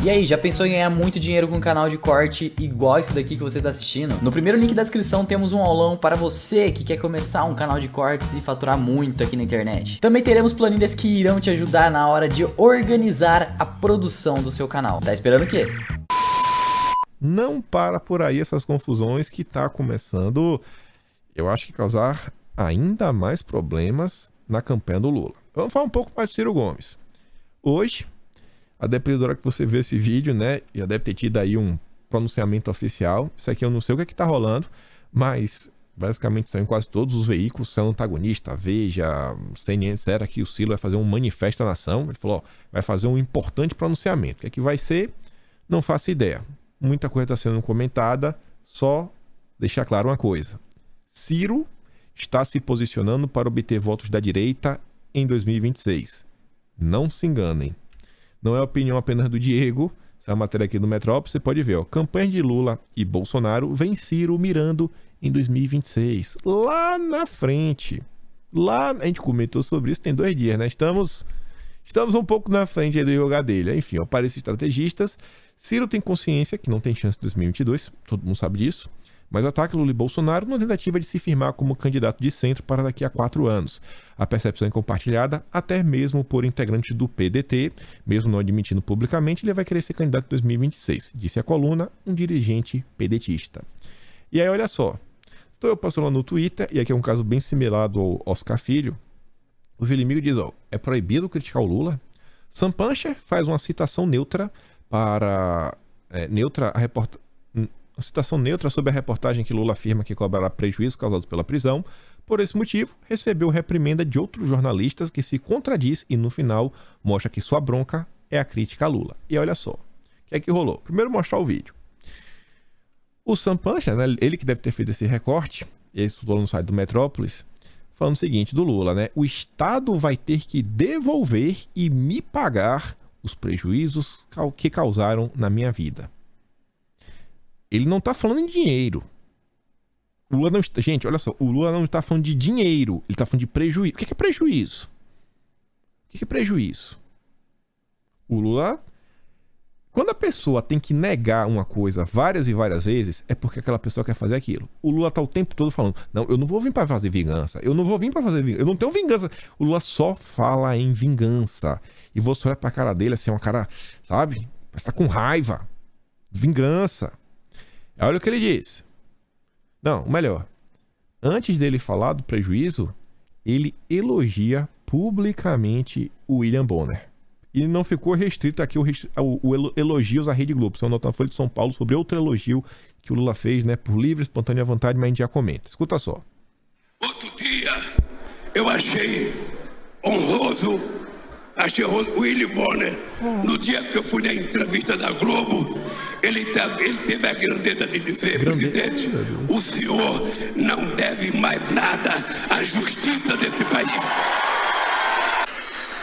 E aí, já pensou em ganhar muito dinheiro com um canal de corte igual esse daqui que você está assistindo? No primeiro link da descrição temos um aulão para você que quer começar um canal de cortes e faturar muito aqui na internet. Também teremos planilhas que irão te ajudar na hora de organizar a produção do seu canal. Tá esperando o quê? Não para por aí essas confusões que tá começando, eu acho que causar ainda mais problemas na campanha do Lula. Vamos falar um pouco mais do Ciro Gomes. Hoje, a depredadora que você vê esse vídeo, né, já deve ter tido aí um pronunciamento oficial. Isso aqui eu não sei o que tá rolando, mas basicamente são em quase todos os veículos, são antagonista, Veja, CNN, etc. Que o Ciro vai fazer um manifesto à nação. Ele falou, ó, vai fazer um importante pronunciamento. O que é que vai ser? Não faço ideia. Muita coisa está sendo comentada, só deixar claro uma coisa. Ciro está se posicionando para obter votos da direita em 2026. Não se enganem. Não é opinião apenas do Diego. Essa matéria aqui do Metrópole, você pode ver, ó. Campanha de Lula e Bolsonaro vem Ciro mirando em 2026. Lá na frente. Lá, a gente comentou sobre isso tem 2 dias, né? Estamos um pouco na frente aí do yoga dele. Enfim, ó, para esses estrategistas, Ciro tem consciência que não tem chance em 2022, todo mundo sabe disso, mas ataca Lula e Bolsonaro numa tentativa de se firmar como candidato de centro para daqui a 4 anos. A percepção é compartilhada até mesmo por integrantes do PDT, mesmo não admitindo publicamente, ele vai querer ser candidato em 2026, disse a coluna um dirigente pedetista. E aí, olha só, então eu passo lá no Twitter, e aqui é um caso bem similar ao Oscar Filho. O Vilimigo diz, ó, é proibido criticar o Lula? Sam Pancher faz uma citação neutra para... uma citação neutra sobre a reportagem que Lula afirma que cobrará prejuízos causados pela prisão. Por esse motivo, recebeu reprimenda de outros jornalistas que se contradiz e no final mostra que sua bronca é a crítica a Lula. E olha só, o que é que rolou? Primeiro mostrar o vídeo. O Sam Pancher, né, ele que deve ter feito esse recorte, e isso falou no site do Metrópolis, falando o seguinte do Lula, né? O Estado vai ter que devolver e me pagar os prejuízos que causaram na minha vida. Ele não está falando em dinheiro. O Lula não está... Gente, olha só. O Lula não está falando de dinheiro. Ele está falando de prejuízo. O que é prejuízo? O que é prejuízo? O Lula... Quando a pessoa tem que negar uma coisa várias e várias vezes, é porque aquela pessoa quer fazer aquilo. O Lula está o tempo todo falando, não, eu não vou vir para fazer vingança. Eu não vou vir para fazer vingança. Eu não tenho vingança. O Lula só fala em vingança. E você olha pra cara dele assim, uma cara, sabe? Parece que tá com raiva. Vingança. Olha o que ele diz. Não, melhor. Antes dele falar do prejuízo, ele elogia publicamente o William Bonner. E não ficou restrito aqui o elogios à Rede Globo. Isso é uma nota na Folha de São Paulo sobre outro elogio que o Lula fez, né, por livre, espontânea vontade, mas a gente já comenta. Escuta só. Outro dia, eu achei honroso o William Bonner. No dia que eu fui na entrevista da Globo, ele teve a grandeza de dizer, presidente, o senhor não deve mais nada à justiça desse país.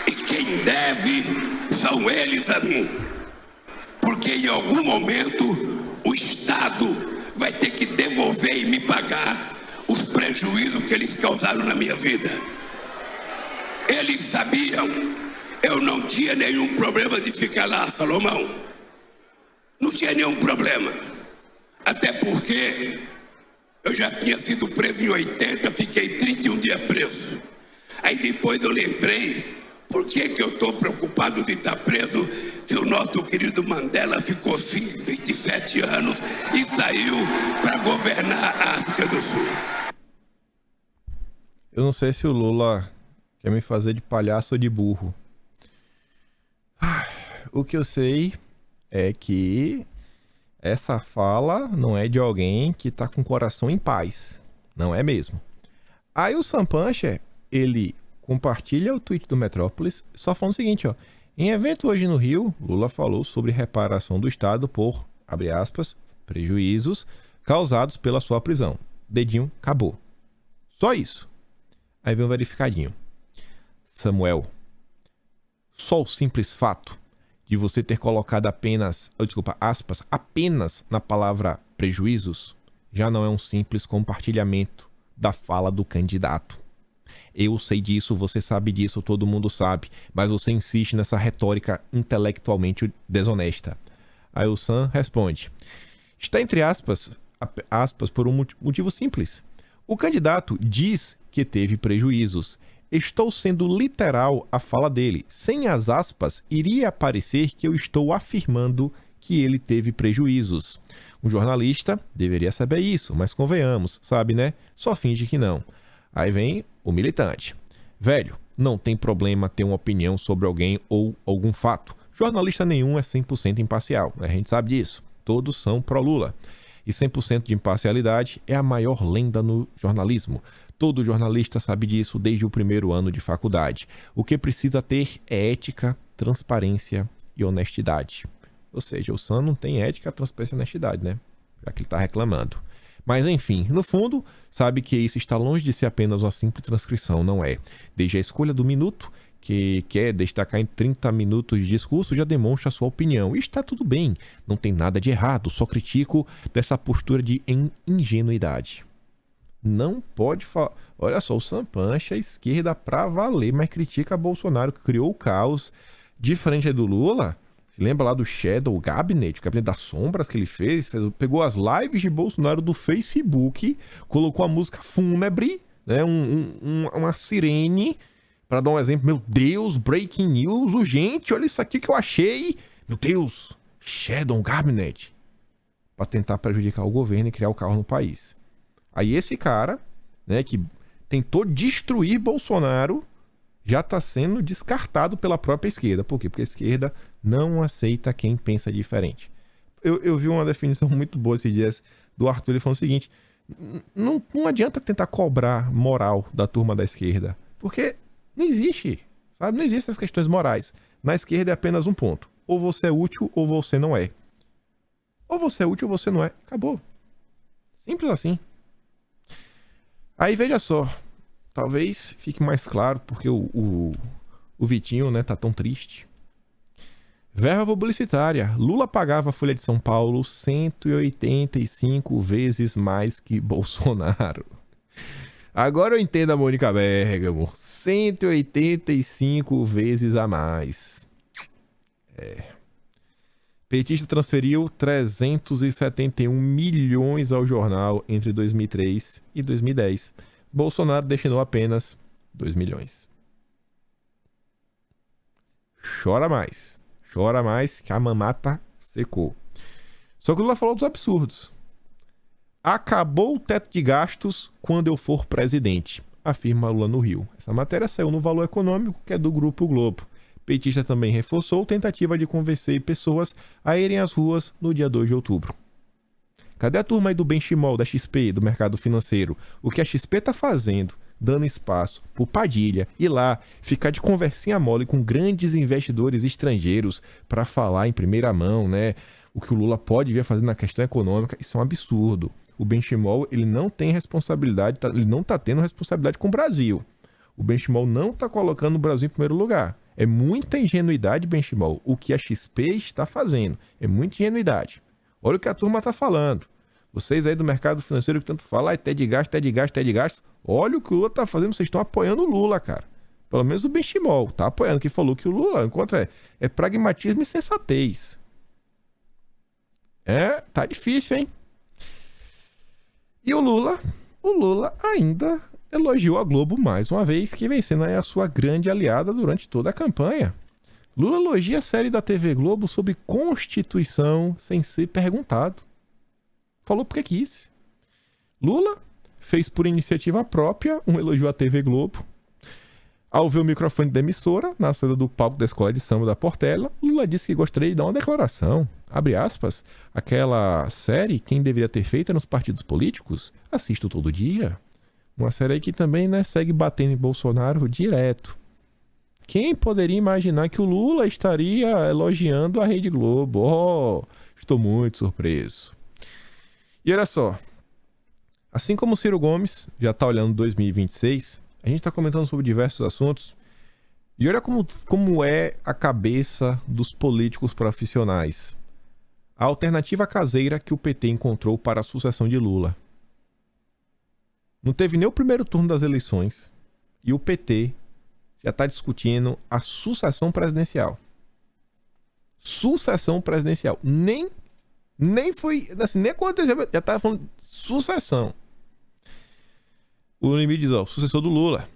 E quem deve são eles a mim. Porque em algum momento o Estado vai ter que devolver e me pagar os prejuízos que eles causaram na minha vida. Eles sabiam, eu não tinha nenhum problema de ficar lá, Salomão. Não tinha nenhum problema. Até porque eu já tinha sido preso em 80, fiquei 31 dias preso. Aí depois eu lembrei, por que eu estou preocupado de estar preso se o nosso querido Mandela ficou 27 anos e saiu para governar a África do Sul? Eu não sei se o Lula quer me fazer de palhaço ou de burro. O que eu sei é que essa fala não é de alguém que tá com o coração em paz. Não é mesmo. Aí o Sam Pancher, ele compartilha o tweet do Metrópolis só falando o seguinte, ó. Em evento hoje no Rio, Lula falou sobre reparação do Estado por, abre aspas, prejuízos causados pela sua prisão. Dedinho, acabou. Só isso. Aí vem um verificadinho. Samuel, só o simples fato de você ter colocado apenas na palavra prejuízos, já não é um simples compartilhamento da fala do candidato. Eu sei disso, você sabe disso, todo mundo sabe, mas você insiste nessa retórica intelectualmente desonesta. Aí o Sam responde: está entre aspas por um motivo simples. O candidato diz que teve prejuízos. Estou sendo literal a fala dele. Sem as aspas, iria parecer que eu estou afirmando que ele teve prejuízos. Um jornalista deveria saber isso, mas convenhamos, sabe, né? Só finge que não. Aí vem o militante. Velho, não tem problema ter uma opinião sobre alguém ou algum fato. Jornalista nenhum é 100% imparcial, a gente sabe disso. Todos são pró-Lula. E 100% de imparcialidade é a maior lenda no jornalismo. Todo jornalista sabe disso desde o primeiro ano de faculdade. O que precisa ter é ética, transparência e honestidade. Ou seja, o Sam não tem ética, transparência e honestidade, né? Já que ele está reclamando. Mas enfim, no fundo, sabe que isso está longe de ser apenas uma simples transcrição, não é? Desde a escolha do minuto, que quer destacar em 30 minutos de discurso, já demonstra a sua opinião. E está tudo bem, não tem nada de errado, só critico dessa postura de ingenuidade. Não pode falar. Olha só, o Sam Punch, a esquerda pra valer, mas critica Bolsonaro, que criou o caos. Diferente do Lula, se lembra lá do Shadow Cabinet, o gabinete das sombras que ele fez, pegou as lives de Bolsonaro do Facebook, colocou a música fúnebre, né, uma sirene, para dar um exemplo. Meu Deus, breaking news, urgente, olha isso aqui que eu achei. Meu Deus, Shadow Cabinet. Para tentar prejudicar o governo e criar o caos no país. Aí esse cara, né, que tentou destruir Bolsonaro, já está sendo descartado pela própria esquerda. Por quê? Porque a esquerda não aceita quem pensa diferente. Eu vi uma definição muito boa esses dias do Arthur. Ele falou o seguinte: não adianta tentar cobrar moral da turma da esquerda, porque não existe, sabe? Não existem as questões morais. Na esquerda é apenas um ponto: ou você é útil ou você não é. Ou você é útil ou você não é. Acabou. Simples assim. Aí veja só, talvez fique mais claro porque o Vitinho, né, tá tão triste. Verba publicitária. Lula pagava a Folha de São Paulo 185 vezes mais que Bolsonaro. Agora eu entendo a Mônica Bergamo. 185 vezes a mais. Petista transferiu 371 milhões ao jornal entre 2003 e 2010. Bolsonaro destinou apenas 2 milhões. Chora mais que a mamata secou. Só que o Lula falou dos absurdos. Acabou o teto de gastos quando eu for presidente, afirma Lula no Rio. Essa matéria saiu no Valor Econômico, que é do Grupo Globo. Petista também reforçou tentativa de convencer pessoas a irem às ruas no dia 2 de outubro. Cadê a turma aí do Benchimol, da XP, do mercado financeiro? O que a XP tá fazendo, dando espaço pro Padilha ir lá, ficar de conversinha mole com grandes investidores estrangeiros para falar em primeira mão, né? O que o Lula pode vir a fazer na questão econômica, isso é um absurdo. O Benchimol, ele não tem responsabilidade, ele não tá tendo responsabilidade com o Brasil. O Benchimol não tá colocando o Brasil em primeiro lugar. É muita ingenuidade, Benchimol, o que a XP está fazendo. É muita ingenuidade. Olha o que a turma está falando. Vocês aí do mercado financeiro que tanto falam, é de gasto. Olha o que o Lula está fazendo. Vocês estão apoiando o Lula, cara. Pelo menos o Benchimol tá apoiando, que falou que o Lula encontra é pragmatismo e sensatez. Tá difícil, hein? E o Lula ainda elogiou a Globo mais uma vez, que vem sendo a sua grande aliada durante toda a campanha. Lula elogia a série da TV Globo sobre Constituição sem ser perguntado. Falou porque quis. Lula fez por iniciativa própria um elogio à TV Globo. Ao ver o microfone da emissora, na saída do palco da Escola de Samba da Portela, Lula disse que gostaria de dar uma declaração. Abre aspas, aquela série, quem deveria ter feito nos partidos políticos, assisto todo dia. Uma série aí que também, né, segue batendo em Bolsonaro direto. Quem poderia imaginar que o Lula estaria elogiando a Rede Globo? Oh, estou muito surpreso. E olha só, assim como o Ciro Gomes já está olhando 2026, a gente está comentando sobre diversos assuntos. E olha como é a cabeça dos políticos profissionais. A alternativa caseira que o PT encontrou para a sucessão de Lula. Não teve nem o primeiro turno das eleições e o PT já está discutindo a sucessão presidencial. Sucessão presidencial. Nem foi, assim, nem aconteceu, já estava falando de sucessão. O Limite diz, ó, sucessor do Lula.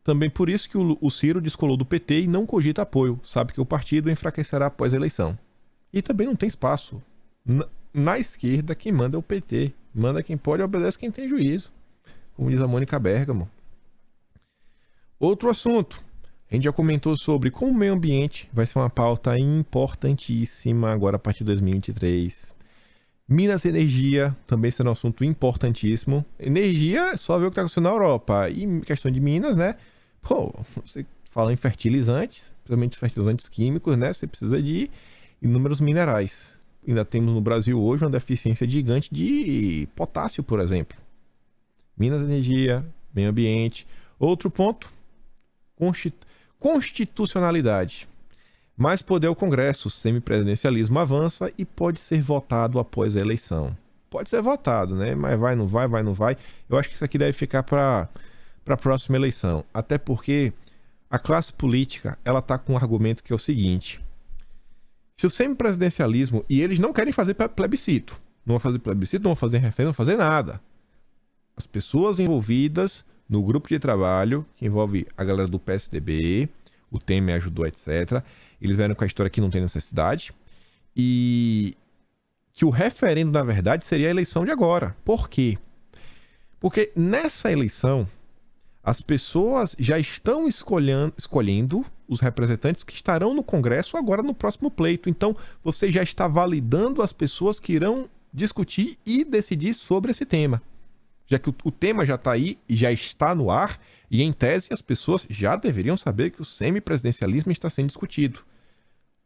Também por isso que o Ciro descolou do PT e não cogita apoio. Sabe que o partido enfraquecerá após a eleição. E também não tem espaço. Na esquerda, quem manda é o PT. Manda quem pode e obedece quem tem juízo. Como diz a Mônica Bergamo. Outro assunto. A gente já comentou sobre como o meio ambiente vai ser uma pauta importantíssima agora a partir de 2023. Minas e energia também será um assunto importantíssimo. Energia é só ver o que está acontecendo na Europa. E em questão de Minas, né? Pô, você fala em fertilizantes, principalmente fertilizantes químicos, né? Você precisa de inúmeros minerais. Ainda temos no Brasil hoje uma deficiência gigante de potássio, por exemplo. Minas, energia, meio ambiente. Outro ponto, constitucionalidade. Mais poder ao Congresso, o semipresidencialismo avança e pode ser votado após a eleição. Pode ser votado, né? Mas vai, não vai, vai, não vai. Eu acho que isso aqui deve ficar para a próxima eleição. Até porque a classe política, ela tá com um argumento que é o seguinte. Se o semipresidencialismo, e eles não querem fazer plebiscito. Não vão fazer plebiscito, não vão fazer referendo, não vão fazer nada. As pessoas envolvidas no grupo de trabalho, que envolve a galera do PSDB, o Temer ajudou, etc., eles vieram com a história que não tem necessidade. E que o referendo, na verdade, seria a eleição de agora. Por quê? Porque nessa eleição, as pessoas já estão escolhendo os representantes que estarão no Congresso agora no próximo pleito. Então, você já está validando as pessoas que irão discutir e decidir sobre esse tema. Já que o tema já está aí e já está no ar, e em tese as pessoas já deveriam saber que o semipresidencialismo está sendo discutido.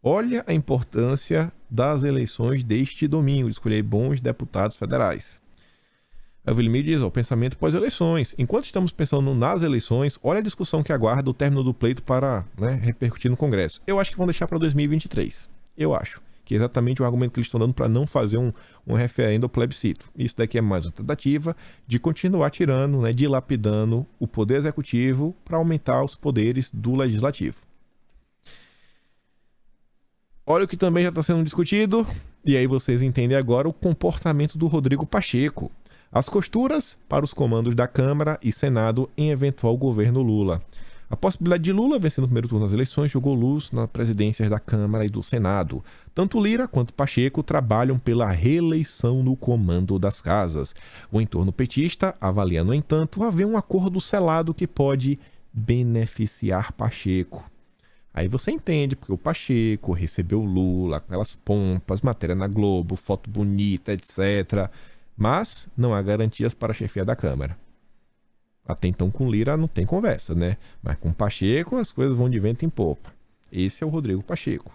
Olha a importância das eleições deste domingo, de escolher bons deputados federais. A Vilimir diz, o pensamento pós-eleições. Enquanto estamos pensando nas eleições, olha a discussão que aguarda o término do pleito para, né, repercutir no Congresso. Eu acho que vão deixar para 2023. Eu acho. Que é exatamente o argumento que eles estão dando para não fazer um referendo ou plebiscito. Isso daqui é mais uma tentativa de continuar tirando, né, dilapidando o poder executivo para aumentar os poderes do legislativo. Olha o que também já está sendo discutido, e aí vocês entendem agora o comportamento do Rodrigo Pacheco. As costuras para os comandos da Câmara e Senado em eventual governo Lula. A possibilidade de Lula vencer no primeiro turno das eleições jogou luz nas presidências da Câmara e do Senado. Tanto Lira quanto Pacheco trabalham pela reeleição no comando das casas. O entorno petista avalia, no entanto, haver um acordo selado que pode beneficiar Pacheco. Aí você entende, porque o Pacheco recebeu Lula, aquelas pompas, matéria na Globo, foto bonita, etc. Mas não há garantias para a chefia da Câmara. Até então com Lira não tem conversa, né? Mas com Pacheco as coisas vão de vento em popa. Esse é o Rodrigo Pacheco.